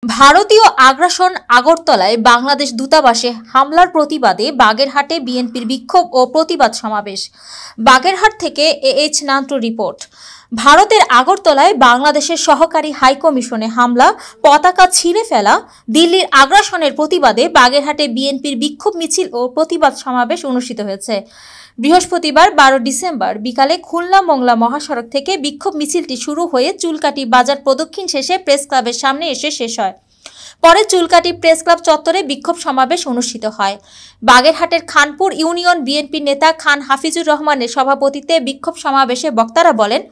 ভারতীয় আগ্রাসন আগরতলায় বাংলাদেশ দূতাবাসে হামলার প্রতিবাদে বাগেরহাটে বিএনপির বিক্ষোভ ও প্রতিবাদ সমাবেশ। বাগেরহাট থেকে এইচ নান্টু রিপোর্ট। ভারতের আগরতলায় বাংলাদেশের সহকারী হাইকমিশনে হামলা, পতাকা ছিঁড়ে ফেলা, দিল্লির আগ্রাসনের প্রতিবাদে বাগেরহাটে বিএনপির বিক্ষোভ মিছিল ও প্রতিবাদ সমাবেশ অনুষ্ঠিত হয়েছে। বৃহস্পতিবার 12 ডিসেম্বর বিকালে খুলনা মোংলা মহাসড়ক থেকে বিক্ষোভ মিছিলটি শুরু হয়ে চুলকাটি বাজার প্রদক্ষিণ শেষে প্রেস ক্লাবের সামনে এসে শেষ হয়। পরে চুলকাটি প্রেস ক্লাব চত্বরে বিক্ষোভ সমাবেশ অনুষ্ঠিত হয়। বাগেরহাটের খানপুর ইউনিয়ন বিএনপি নেতা খান হাফিজুর রহমানের সভাপতিত্বে বিক্ষোভ সমাবেশে বক্তারা বলেন,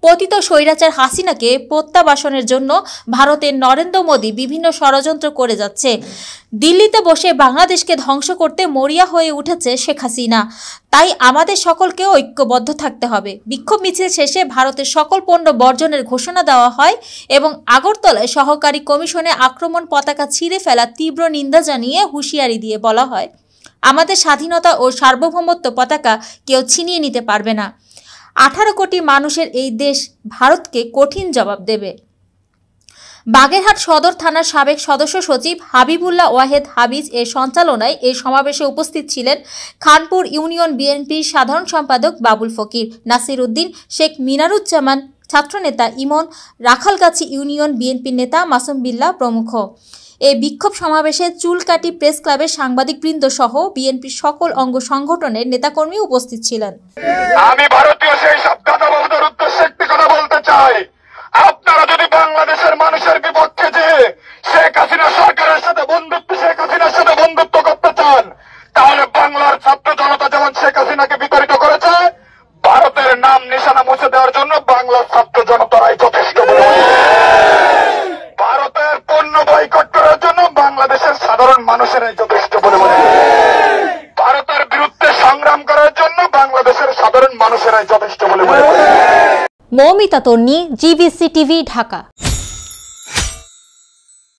পতিত স্বৈরাচার হাসিনাকে প্রত্যাবাসনের জন্য ভারতের নরেন্দ্র মোদী বিভিন্ন ষড়যন্ত্র করে যাচ্ছে। দিল্লিতে বসে বাংলাদেশকে ধ্বংস করতে মরিয়া হয়ে উঠেছে শেখ হাসিনা। তাই আমাদের সকলকে ঐক্যবদ্ধ থাকতে হবে। বিক্ষোভ মিছিল শেষে ভারতের সকল পণ্য বর্জনের ঘোষণা দেওয়া হয় এবং আগরতলায় সহকারী কমিশনে আক্রমণ, পতাকা ছিঁড়ে ফেলা তীব্র নিন্দা জানিয়ে হুঁশিয়ারি দিয়ে বলা হয়, আমাদের স্বাধীনতা ও সার্বভৌমত্ব পতাকা কেউ ছিনিয়ে নিতে পারবে না। 18 কোটি মানুষের এই দেশ ভারতকে কঠিন জবাব দেবে। বাগেরহাট সদর থানার সাবেক সদস্য সচিব হাবিবুল্লাহ ওয়াহেদ হাবিজ এর সঞ্চালনায় এই সমাবেশে উপস্থিত ছিলেন খানপুর ইউনিয়ন বিএনপির সাধারণ সম্পাদক বাবুল ফকির, নাসির উদ্দিন, শেখ মিনারুজ্জামান, ছাত্রনেতা ইমন, রাখালগাছি ইউনিয়ন বিএনপির নেতা মাসুম বিল্লাহ প্রমুখ। এই বিক্ষোভ সমাবেশে চুলকাটি প্রেস ক্লাবের সাংবাদিকবৃন্দ সহ বিএনপির সকল অঙ্গ সংগঠনের নেতাকর্মী উপস্থিত ছিলেন। আমি ভারতীয় সেই সব দাদাবাবুদের উদ্দেশ্যে একটি কথা বলতে চাই, আপনারা যদি বাংলাদেশের মানুষের বিপক্ষে যে শেখ হাসিনা সরকারের সাথে শেখ হাসিনার সাথে বন্ধুত্ব করতে চান, তাহলে বাংলার ছাত্র জনতা যেমন শেখ হাসিনাকে বিতাড়িত করেছে, ভারতের নাম নিশানা মুছে দেওয়ার জন্য বাংলার ছাত্র জনতারাই যথেষ্ট বলে মনে করে। ভারতের পণ্য বয়কট করার জন্য বাংলাদেশের সাধারণ মানুষেরাই যথেষ্ট বলে মনে করে। ভারতের বিরুদ্ধে সংগ্রাম করার জন্য বাংলাদেশের সাধারণ মানুষেরাই যথেষ্ট বলে মনে করে। মৌমিতা তন্নি, GBC টিভি, ঢাকা।